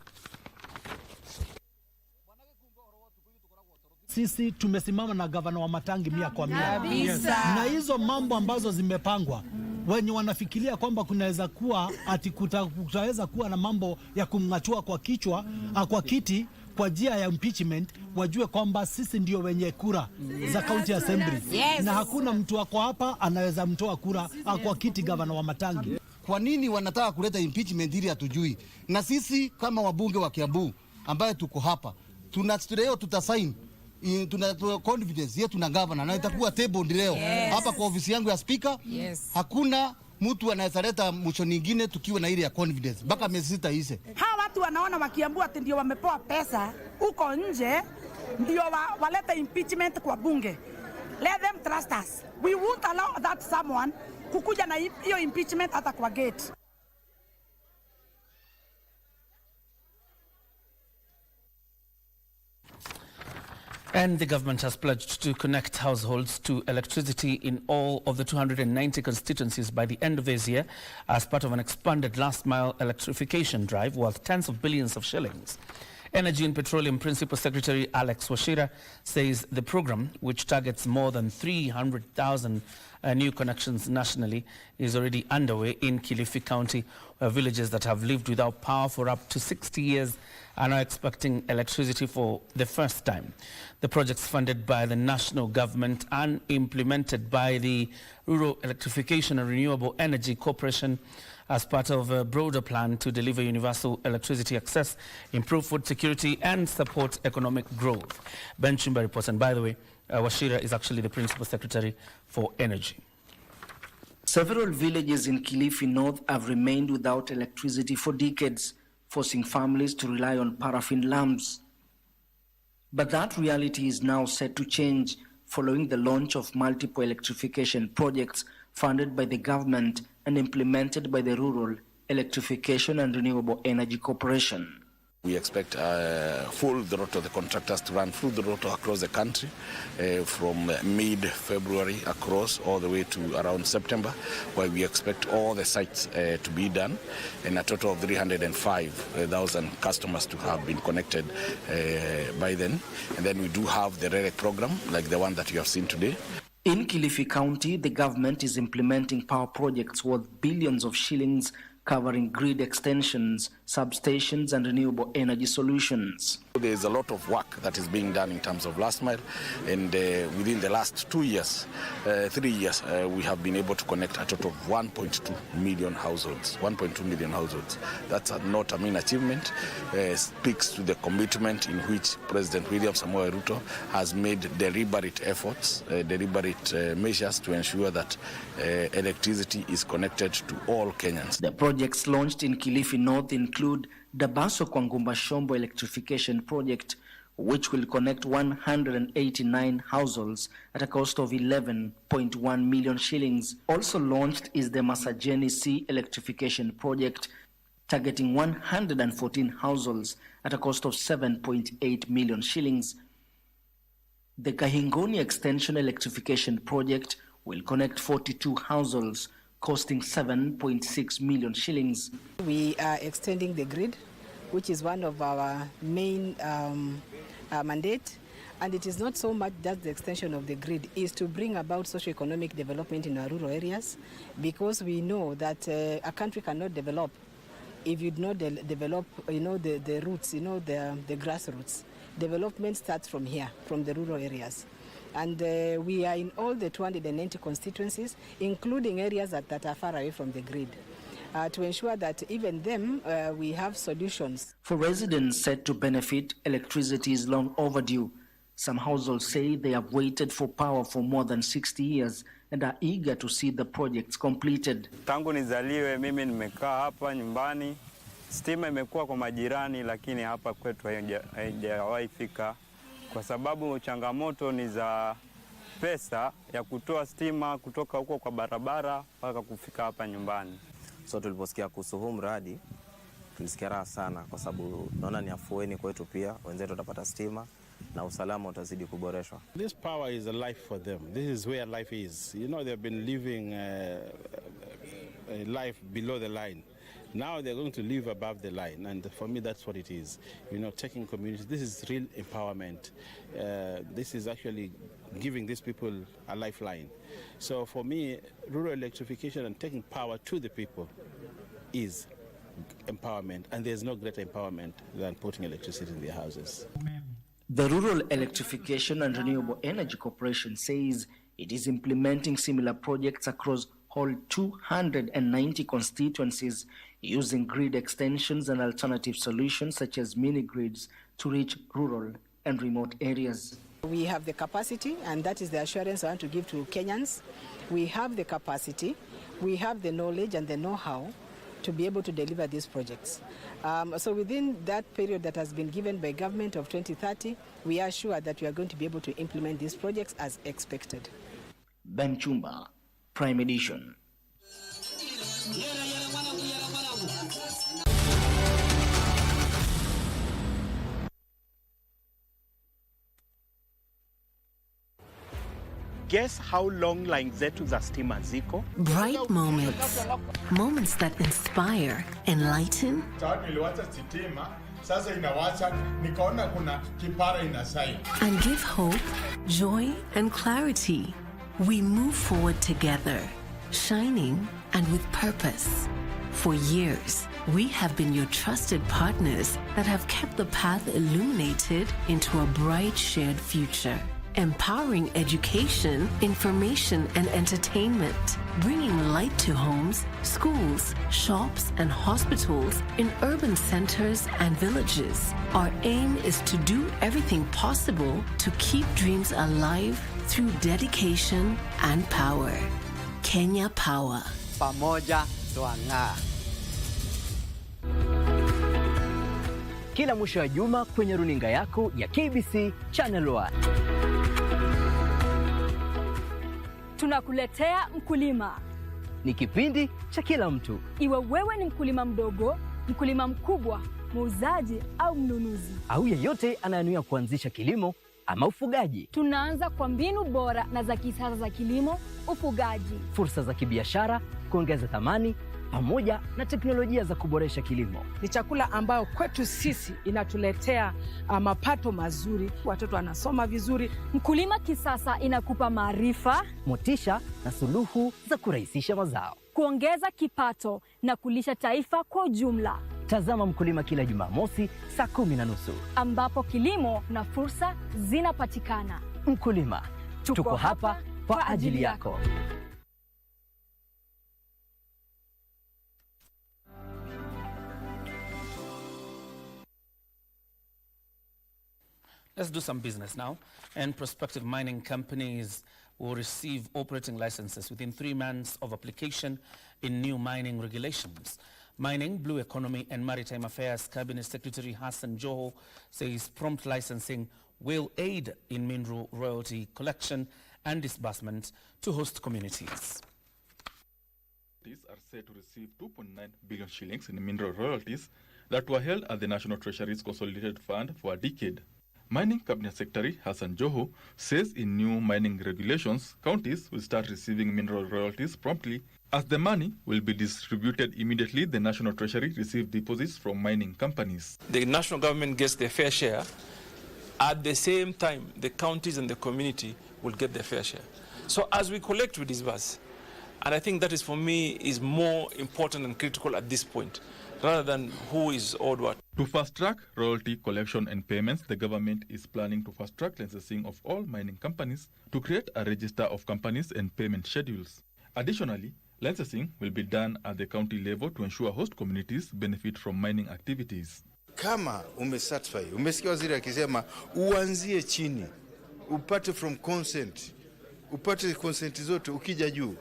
Sisi tumesimama na gavana Wamatangi 100%. Na hizo mambo ambazo zimepangwa, wenye wanafikiria kwamba kunaweza kuwa ati kutaweza kuwa na mambo ya kumng'atua kwa kichwa kwa kiti kwa njia ya impeachment, wajue kwamba sisi ndio wenye kura za County Assembly. Na hakuna mtu wako hapa anaweza mtoa kura kwa kiti gavana Wamatangi. Kwa nini wanataka kuleta impeachment ili hatujui? Na sisi kama wabunge wa Kiambu ambaye tuko hapa, leo tutasign, tuna confidence yetu na governor na itakuwa table leo hapa kwa ofisi yangu ya speaker. Hakuna mtu anaweza leta motion nyingine tukiwa na ile ya confidence mpaka miezi 6 ise. Hawa watu wanaona wa Kiambu ati ndio wamepewa pesa huko nje ndio waleta impeachment kwa bunge. Let them trust us. We won't allow that someone kukuja na hiyo impeachment hata kwa gate. And the government has pledged to connect households to electricity in all of the 290 constituencies by the end of this year as part of an expanded last-mile electrification drive worth tens of billions of shillings. Energy and Petroleum Principal Secretary Alex Washira says the program, which targets more than 300,000 new connections nationally, is already underway in Kilifi County, where villages that have lived without power for up to 60 years are now expecting electricity for the first time. The projects funded by the national government and implemented by the Rural Electrification and Renewable Energy Corporation as part of a broader plan to deliver universal electricity access, improve food security and support economic growth. Ben Chimba reports, and by the way, Washira is actually the Principal Secretary for Energy. Several villages in Kilifi North have remained without electricity for decades, forcing families to rely on paraffin lamps. But that reality is now set to change following the launch of multiple electrification projects funded by the government and implemented by the Rural Electrification and Renewable Energy Corporation. We expect full throttle, the contractors to run full throttle across the country from mid-February across all the way to around September, where we expect all the sites to be done and a total of 305,000 customers to have been connected by then. And then we do have the REREC program, like the one that you have seen today. In Kilifi County, the government is implementing power projects worth billions of shillings covering grid extensions, substations and renewable energy solutions. There is a lot of work that is being done in terms of last mile, and within the last 3 years, we have been able to connect a total of 1.2 million households. 1.2 million households. That's not a mean achievement. Speaks to the commitment in which President William Samoei Ruto has made deliberate efforts, deliberate measures to ensure that electricity is connected to all Kenyans. The projects launched in Kilifi North include Dabaso kwa Ngumba Shombo electrification project, which will connect 189 households at a cost of 11.1 million shillings. Also launched is the Masajeni C electrification project, targeting 114 households at a cost of 7.8 million shillings. The Kahingoni extension electrification project will connect 42 households, costing 7.6 million shillings. We are extending the grid, which is one of our main mandate. And it is not so much that the extension of the grid is to bring about socio-economic development in our rural areas, because we know that a country cannot develop if you do not develop, the roots, the grassroots. Development starts from here, from the rural areas. And we are in all the 290 constituencies, including areas that are far away from the grid, to ensure that even them, we have solutions. For residents set to benefit, electricity is long overdue. Some households say they have waited for power for more than 60 years and are eager to see the projects completed. Tangu nizaliwe mimi nimekaa hapa nyumbani. Stima imekuwa kwa majirani, lakini hapa kwetu haijawahi fika, kwa sababu changamoto ni za pesa ya kutoa stima kutoka huko kwa barabara mpaka kufika hapa nyumbani. So tuliposikia kuhusu huu mradi tulisikia raha sana, kwa sababu naona ni afueni kwetu, pia wenzetu watapata stima na usalama utazidi kuboreshwa. This power is a life for them. This is where life is. They've been living a life below the line. Now they're going to live above the line, and for me that's what it is. Taking communities, this is real empowerment. This is actually giving these people a lifeline. So for me, rural electrification and taking power to the people is empowerment, and there's no greater empowerment than putting electricity in their houses. The Rural Electrification and Renewable Energy Corporation says it is implementing similar projects across all 290 constituencies, using grid extensions and alternative solutions such as mini-grids to reach rural and remote areas. We have the capacity, and that is the assurance I want to give to Kenyans. We have the capacity, we have the knowledge and the know-how to be able to deliver these projects. So within that period that has been given by government of 2030, we are sure that we are going to be able to implement these projects as expected. Ben Chumba, Prime Edition. Guess how long line zetu za stima ziko? Bright moments. Moments that inspire, enlighten, and give hope, joy, and clarity. We move forward together, shining and with purpose. For years, we have been your trusted partners that have kept the path illuminated into a bright shared future. Empowering education, information, and entertainment, bringing light to homes, schools, shops, and hospitals in urban centers and villages. Our aim is to do everything possible to keep dreams alive through dedication and power. Kenya Power. Pamoja twang'aa. Kila mwisho wa juma kwenye runinga yako ya KBC Channel 1. Tunakuletea Mkulima. Ni kipindi cha kila mtu. Iwe wewe ni mkulima mdogo, mkulima mkubwa, muuzaji au mnunuzi, au yeyote anayenuia kuanzisha kilimo ama ufugaji. Tunaanza kwa mbinu bora na za kisasa za kilimo, ufugaji, fursa za kibiashara, kuongeza thamani, pamoja na teknolojia za kuboresha kilimo. Ni chakula ambao kwetu sisi inatuletea mapato mazuri, watoto wanasoma vizuri. Mkulima Kisasa inakupa maarifa, motisha na suluhu za kurahisisha mazao, kuongeza kipato na kulisha taifa kwa ujumla. Tazama Mkulima kila Jumamosi saa 10:30, ambapo kilimo na fursa zinapatikana. Mkulima, tuko hapa kwa ajili yako. Let's do some business now. And prospective mining companies will receive operating licenses within 3 months of application in new mining regulations. Mining, Blue Economy and Maritime Affairs Cabinet Secretary Hassan Joho says prompt licensing will aid in mineral royalty collection and disbursement to host communities. These are set to receive 2.9 billion shillings in mineral royalties that were held at the National Treasury's Consolidated Fund for a decade. Mining Cabinet Secretary Hassan Joho says in new mining regulations, counties will start receiving mineral royalties promptly, as the money will be distributed immediately the National Treasury receives deposits from mining companies. The national government gets their fair share. At the same time, the counties and the community will get their fair share. So as we collect, we disburse. And I think that is, for me, is more important and critical at this point, rather than who is owed what. To fast-track royalty collection and payments, the government is planning to fast-track licensing of all mining companies to create a register of companies and payment schedules. Additionally, licensing will be done at the county level to ensure host communities benefit from mining activities. Kama umesatisfy, umesikia waziri akisema uanzie chini, upate from consent, upate consent zote ukija juu,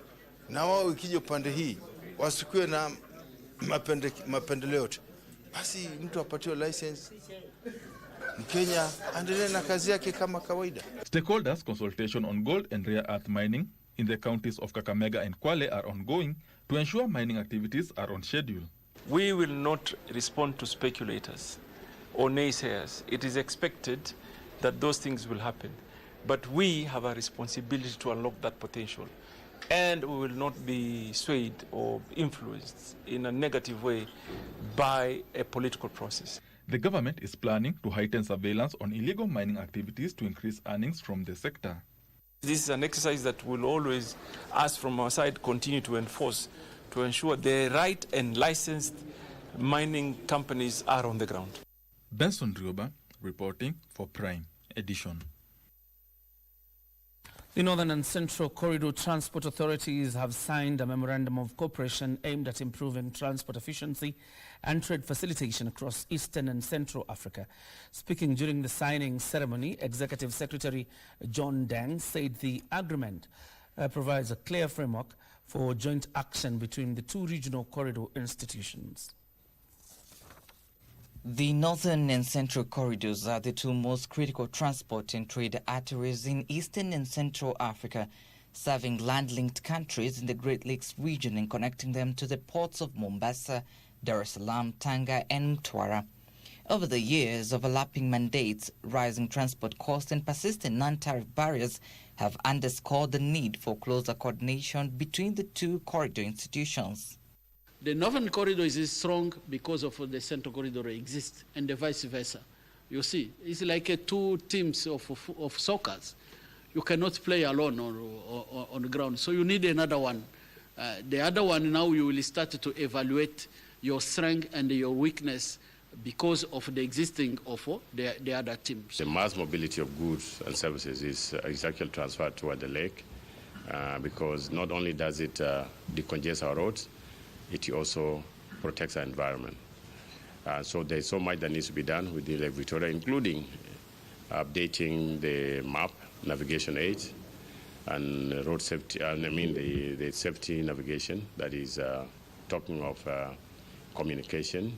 na wao ukija upande hii, wasikue na mapendeleo. Basi mtu apatiwe license, Mkenya aendelee na kazi yake kama kawaida. Stakeholders consultation on gold and rare earth mining in the counties of Kakamega and Kwale are ongoing to ensure mining activities are on schedule. We will not respond to speculators or naysayers. It is expected that those things will happen. But we have a responsibility to unlock that potential. And we will not be swayed or influenced in a negative way by a political process. The government is planning to heighten surveillance on illegal mining activities to increase earnings from the sector. This is an exercise that we'll always, us from our side, continue to enforce to ensure the right and licensed mining companies are on the ground. Benson Rioba reporting for Prime Edition. The Northern and Central Corridor Transport Authorities have signed a memorandum of cooperation aimed at improving transport efficiency and trade facilitation across Eastern and Central Africa. Speaking during the signing ceremony, Executive Secretary John Deng said the agreement provides a clear framework for joint action between the two regional corridor institutions. The Northern and Central Corridors are the two most critical transport and trade arteries in Eastern and Central Africa, serving land-linked countries in the Great Lakes region and connecting them to the ports of Mombasa, Dar es Salaam, Tanga and Mtwara. Over the years, overlapping mandates, rising transport costs and persistent non-tariff barriers have underscored the need for closer coordination between the two corridor institutions. The Northern Corridor is strong because of the Central Corridor exists, and the vice versa. You see, it's like two teams of soccer. You cannot play alone on the ground, so you need another one. The other one, now you will start to evaluate your strength and your weakness because of the existing of the other teams. The mass mobility of goods and services is actually transferred toward the lake because not only does it decongest our roads, it also protects our environment. So there's so much that needs to be done with the Lake Victoria, including updating the map, navigation aids, and road safety, the safety navigation, that is talking of communication.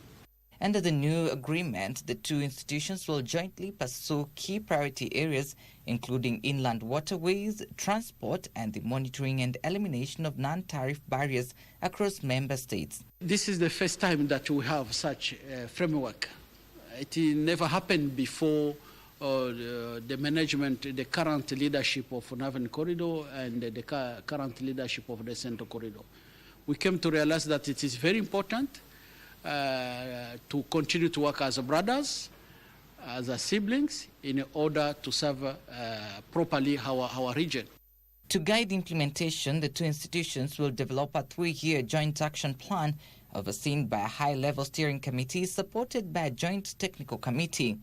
Under the new agreement, the two institutions will jointly pursue key priority areas, including inland waterways, transport, and the monitoring and elimination of non-tariff barriers across member states. This is the first time that we have such a framework. It never happened before. The management, the current leadership of Northern Corridor and the current leadership of the Central Corridor. We came to realize that it is very important to continue to work as brothers, as siblings, in order to serve properly our region. To guide implementation, the two institutions will develop a 3-year joint action plan overseen by a high-level steering committee supported by a joint technical committee.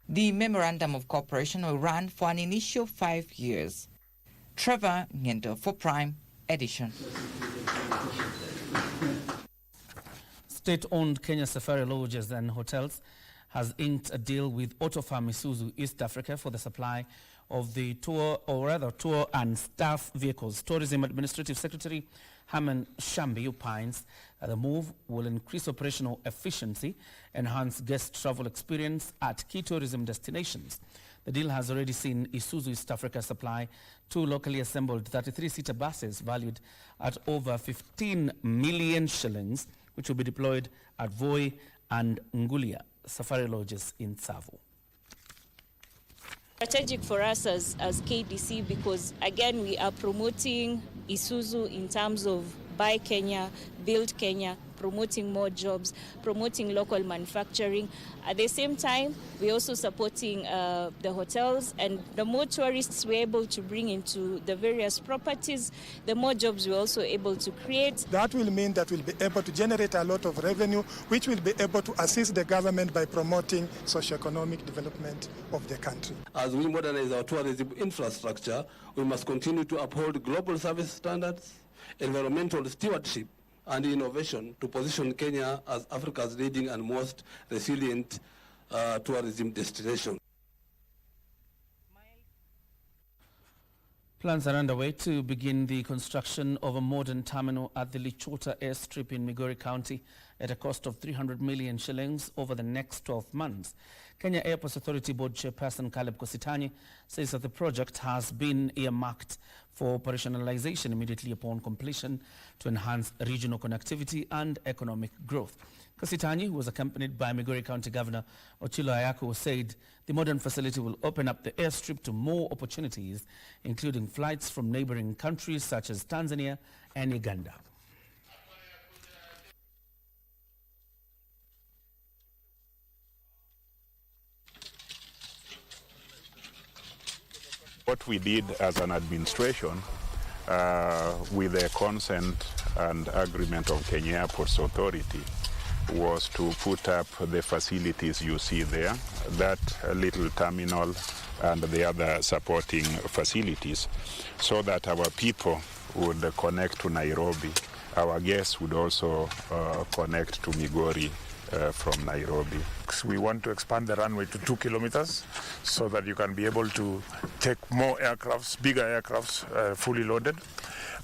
The Memorandum of Cooperation will run for an initial 5 years. Trevor Ngendo for Prime Edition. State-owned Kenya Safari Lodges and Hotels has inked a deal with Autofarm Isuzu East Africa for the supply of the tour and staff vehicles. Tourism Administrative Secretary Haman Shambi opines that the move will increase operational efficiency, enhance guest travel experience at key tourism destinations. The deal has already seen Isuzu East Africa supply 2 locally assembled 33-seater buses valued at over 15 million shillings, which will be deployed at Voi and Ngulia Safari Lodges in Tsavo. Strategic for us as KDC because, again, we are promoting Isuzu in terms of Buy Kenya, Build Kenya, promoting more jobs, promoting local manufacturing. At the same time, we're also supporting the hotels, and the more tourists we're able to bring into the various properties, the more jobs we're also able to create. That will mean that we'll be able to generate a lot of revenue, which will be able to assist the government by promoting socio-economic development of the country. As we modernize our tourism infrastructure, we must continue to uphold global service standards, environmental stewardship, and innovation to position Kenya as Africa's leading and most resilient tourism destination. Plans are underway to begin the construction of a modern terminal at the Lichota airstrip in Migori County at a cost of 300 million shillings over the next 12 months. Kenya Airports Authority Board Chairperson Caleb Kositanyi says that the project has been earmarked for operationalization immediately upon completion to enhance regional connectivity and economic growth. Kositanyi, who was accompanied by Migori County Governor Ochilo Ayako, said the modern facility will open up the airstrip to more opportunities, including flights from neighboring countries such as Tanzania and Uganda. What we did as an administration, with the consent and agreement of Kenya Airports Authority, was to put up the facilities you see there, that little terminal and the other supporting facilities, so that our people would connect to Nairobi. Our guests would also connect to Migori from Nairobi. We want to expand the runway to 2 kilometers so that you can be able to take more aircrafts, bigger aircrafts, fully loaded.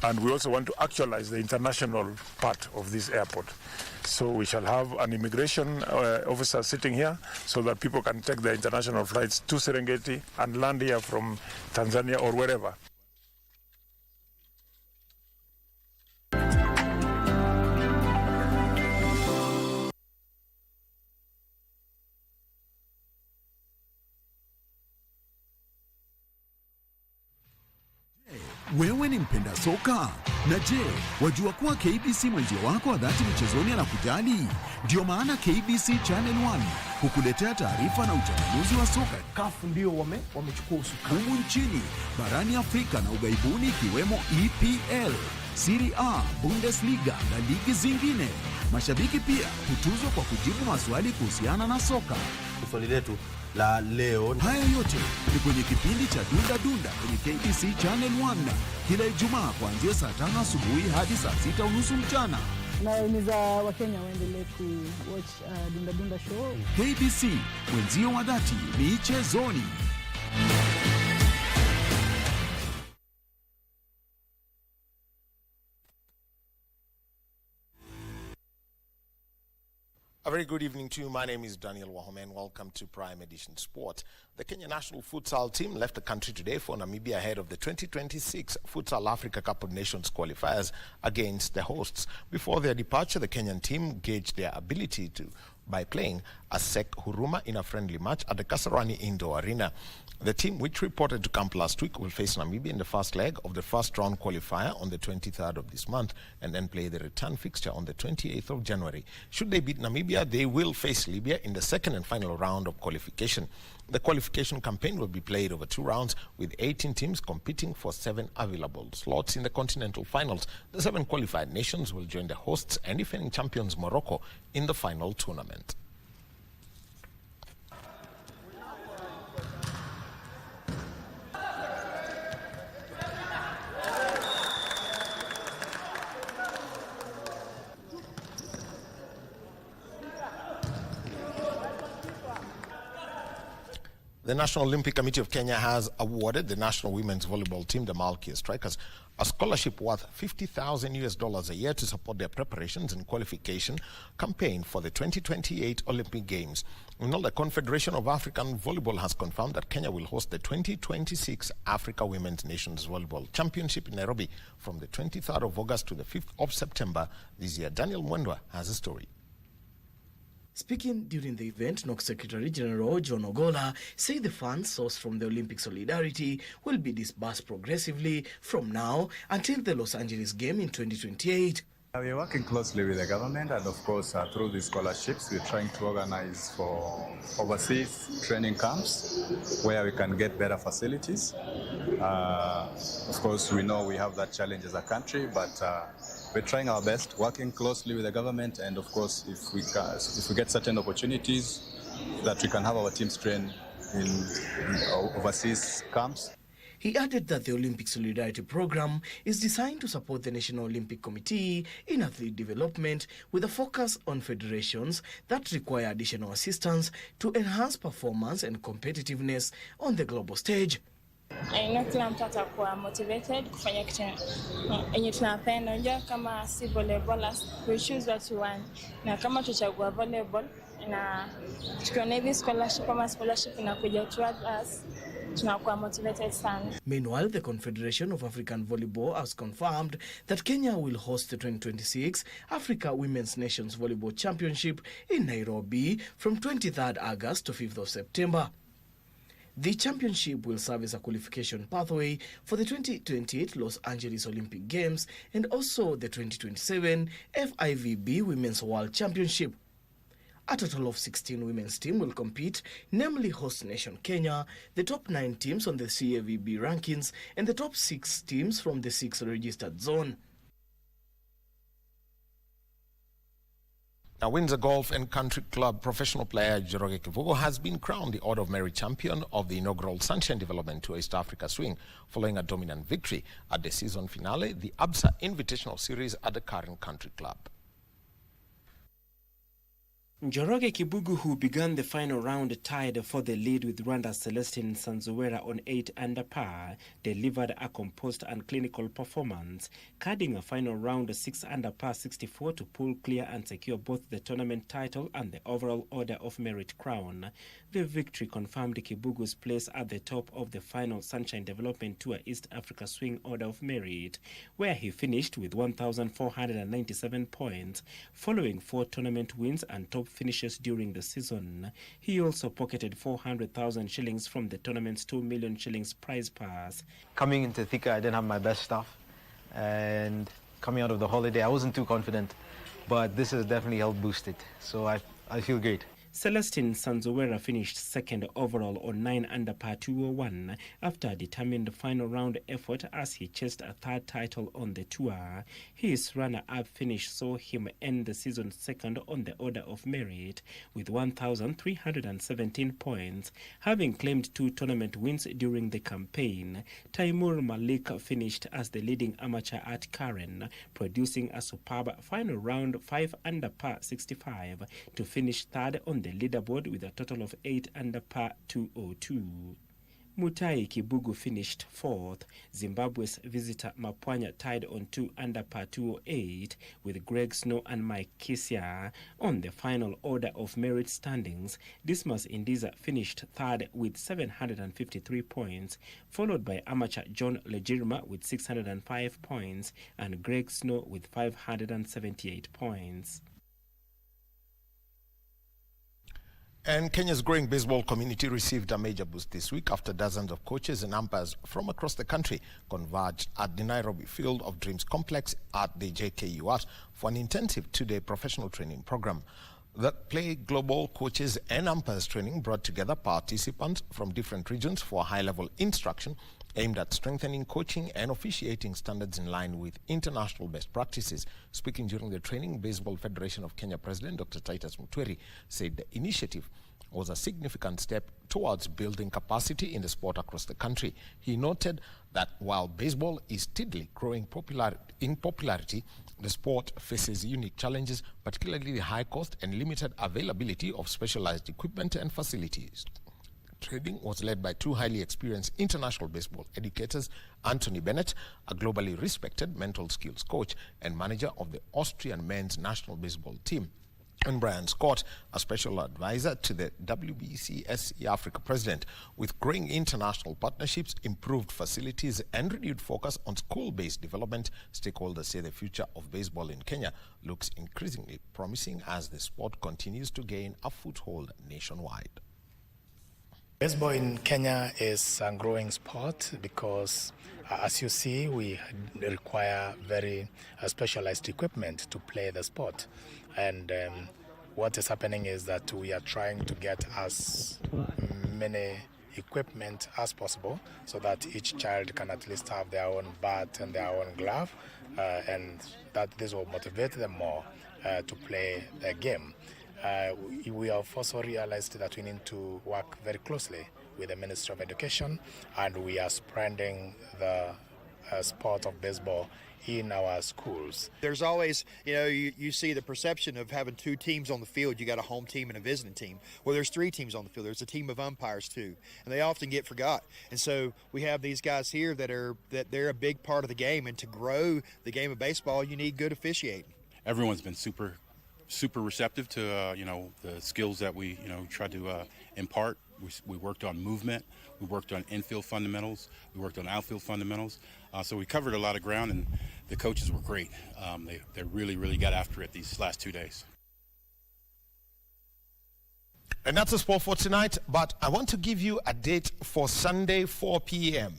And we also want to actualize the international part of this airport. So we shall have an immigration officer sitting here so that people can take their international flights to Serengeti and land here from Tanzania or wherever. Wewe ni mpenda soka? Na je, wajua kuwa KBC mwenzi wako wa dhati michezoni anakujali? Ndio maana KBC Channel 1 hukuletea taarifa na uchambuzi wa soka. CAF ndio wamechukua usukani humu nchini, barani Afrika na ugaibuni, ikiwemo EPL, Serie A, Bundesliga na ligi zingine. Mashabiki pia hutuzwa kwa kujibu maswali kuhusiana na soka. Swali letu la leo. Haya yote ni kwenye kipindi cha Dunda Dunda kwenye KBC Channel 1 kila Ijumaa kuanzia saa 5 asubuhi hadi saa 6:30 mchana. Nawahimiza Wakenya waendelee watch Dunda Dunda show. KBC, wenzio wa dhati michezoni. A very good evening to you. My name is Daniel Wahome and welcome to Prime Edition Sport. The Kenya national futsal team left the country today for Namibia ahead of the 2026 Futsal Africa Cup of Nations qualifiers against the hosts. Before their departure, the Kenyan team gauged their ability to by playing ASEC Huruma in a friendly match at the Kasarani Indoor Arena. The team, which reported to camp last week, will face Namibia in the first leg of the first round qualifier on the 23rd of this month and then play the return fixture on the 28th of January. Should they beat Namibia, they will face Libya in the second and final round of qualification. The qualification campaign will be played over 2 rounds with 18 teams competing for 7 available slots in the continental finals. The 7 qualified nations will join the hosts and defending champions Morocco in the final tournament. The National Olympic Committee of Kenya has awarded the national women's volleyball team, the Malkia Strikers, a scholarship worth $50,000 a year to support their preparations and qualification campaign for the 2028 Olympic Games. The Confederation of African Volleyball has confirmed that Kenya will host the 2026 Africa Women's Nations Volleyball Championship in Nairobi from the 23rd of August to the 5th of September this year. Daniel Mwendwa has a story. Speaking during the event, NOC Secretary General John Ogola said the funds sourced from the Olympic Solidarity will be disbursed progressively from now until the Los Angeles game in 2028. We are working closely with the government, and of course through these scholarships we're trying to organize for overseas training camps where we can get better facilities. Of course we know we have that challenge as a country, but we're trying our best, working closely with the government, and of course if we get certain opportunities that we can have our teams train in overseas camps. He added that the Olympic Solidarity Program is designed to support the National Olympic Committee in athlete development with a focus on federations that require additional assistance to enhance performance and competitiveness on the global stage. Kila mtu atakuwa motivated kufanya kitu yenye tunapenda. Unajua kama si volleyball, we choose what we want. Na kama tuchagua volleyball na tukiona hivi scholarship inakuja towards us, tunakuwa motivated sana. Meanwhile, the Confederation of African Volleyball has confirmed that Kenya will host the 2026 Africa Women's Nations Volleyball Championship in Nairobi from 23rd August to 5th of September. The championship will serve as a qualification pathway for the 2028 Los Angeles Olympic Games and also the 2027 FIVB Women's World Championship. A total of 16 women's teams will compete, namely host nation Kenya, the top 9 teams on the CAVB rankings, and the top 6 teams from the 6 registered zone. Now, Windsor Golf and Country Club professional player Njoroge Kivugo has been crowned the Order of Merit champion of the inaugural Sunshine Development Tour East Africa Swing following a dominant victory at the season finale, the ABSA Invitational Series at the Karen Country Club. Njoroge Kibugu, who began the final round tied for the lead with Rwanda's Celestine Sanzuwera on 8 under par, delivered a composed and clinical performance, carding a final round 6 under par 64 to pull clear and secure both the tournament title and the overall Order of Merit crown. The victory confirmed Kibugu's place at the top of the final Sunshine Development Tour East Africa Swing Order of Merit, where he finished with 1,497 points, following 4 tournament wins and top finishes during the season. He also pocketed 400,000 shillings from the tournament's 2 million shillings prize pass. Coming into Thika, I didn't have my best stuff, and coming out of the holiday, I wasn't too confident, but this has definitely helped boost it, so I feel great. Celestine Sanzuwera finished second overall on 9 under par 201 after a determined final round effort as he chased a third title on the tour. His runner-up finish saw him end the season second on the Order of Merit with 1,317 points, having claimed 2 tournament wins during the campaign. Taimur Malik finished as the leading amateur at Karen, producing a superb final round 5 under par 65 to finish third on the leaderboard with a total of 8 under par 202. Mutai Kibugu finished 4th. Zimbabwe's visitor Mapwanya tied on 2 under par 208 with Greg Snow and Mike Kisia. On the final Order of Merit standings, Dismas Indiza finished 3rd with 753 points, followed by amateur John Legirma with 605 points and Greg Snow with 578 points. And Kenya's growing baseball community received a major boost this week after dozens of coaches and umpires from across the country converged at the Nairobi Field of Dreams complex at the JKUAT for an intensive two-day professional training program. The Play Global Coaches and Umpires training brought together participants from different regions for high-level instruction aimed at strengthening coaching and officiating standards in line with international best practices. Speaking during the training, Baseball Federation of Kenya President Dr. Titus Mutweri said the initiative was a significant step towards building capacity in the sport across the country. He noted that while baseball is steadily growing in popularity, the sport faces unique challenges, particularly the high cost and limited availability of specialized equipment and facilities. Training was led by two highly experienced international baseball educators, Anthony Bennett, a globally respected mental skills coach and manager of the Austrian men's national baseball team, and Brian Scott, a special advisor to the WBC Africa president. With growing international partnerships, improved facilities, and renewed focus on school-based development, stakeholders say the future of baseball in Kenya looks increasingly promising as the sport continues to gain a foothold nationwide. Baseball in Kenya is a growing sport because, as you see, we require very specialized equipment to play the sport. And what is happening is that we are trying to get as many equipment as possible so that each child can at least have their own bat and their own glove, and that this will motivate them more to play the game. We have also realized that we need to work very closely with the Ministry of Education, and we are spreading the sport of baseball in our schools. There's always, you see the perception of having two teams on the field. You got a home team and a visiting team. Well, there's three teams on the field. There's a team of umpires too, and they often get forgot. And so we have these guys here that they're a big part of the game, and to grow the game of baseball, you need good officiating. Everyone's been super receptive to the skills that we try to impart. We worked on movement, we worked on infield fundamentals, we worked on outfield fundamentals. So we covered a lot of ground, and the coaches were great. They really got after it these last 2 days. And that's the sport for tonight, but I want to give you a date for Sunday, 4 p.m.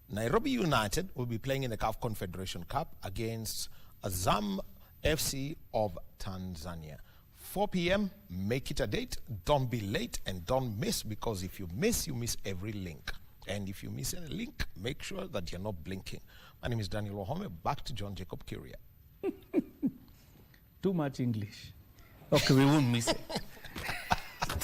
Nairobi United will be playing in the CAF Confederation Cup against Azam FC of Tanzania. 4 p.m., make it a date. Don't be late and don't miss, because if you miss every link. And if you miss any link, make sure that you're not blinking. My name is Daniel Ohome. Back to John Jacob Kioria. Too much English. Okay, we won't miss it.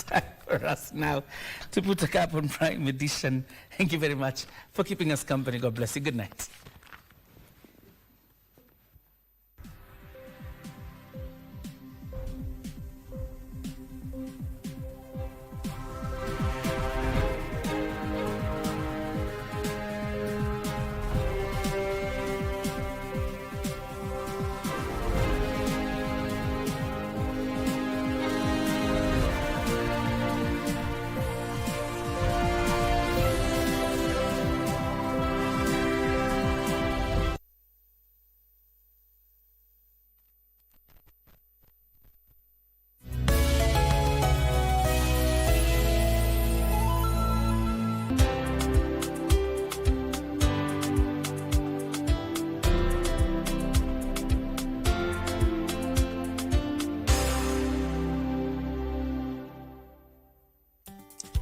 Time for us now to put a cap on Prime Edition. Thank you very much for keeping us company. God bless you. Good night.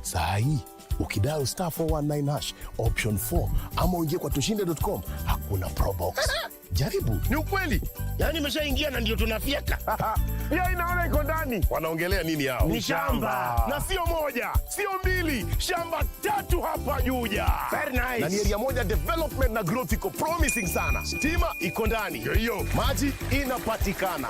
Sahi, ukidial star 419 hash option 4 ama uingie kwa tushinde.com, hakuna probox. Jaribu. Ni ukweli. Yaani nimeshaingia na ndio tunafyeka. Ya inaona iko ndani. Wanaongelea nini hao? Ni shamba. Na sio moja, sio mbili, shamba 3 hapa Juja. Very nice. Na ni area moja development na growth iko promising sana. Stima iko ndani. Hiyo. Maji inapatikana.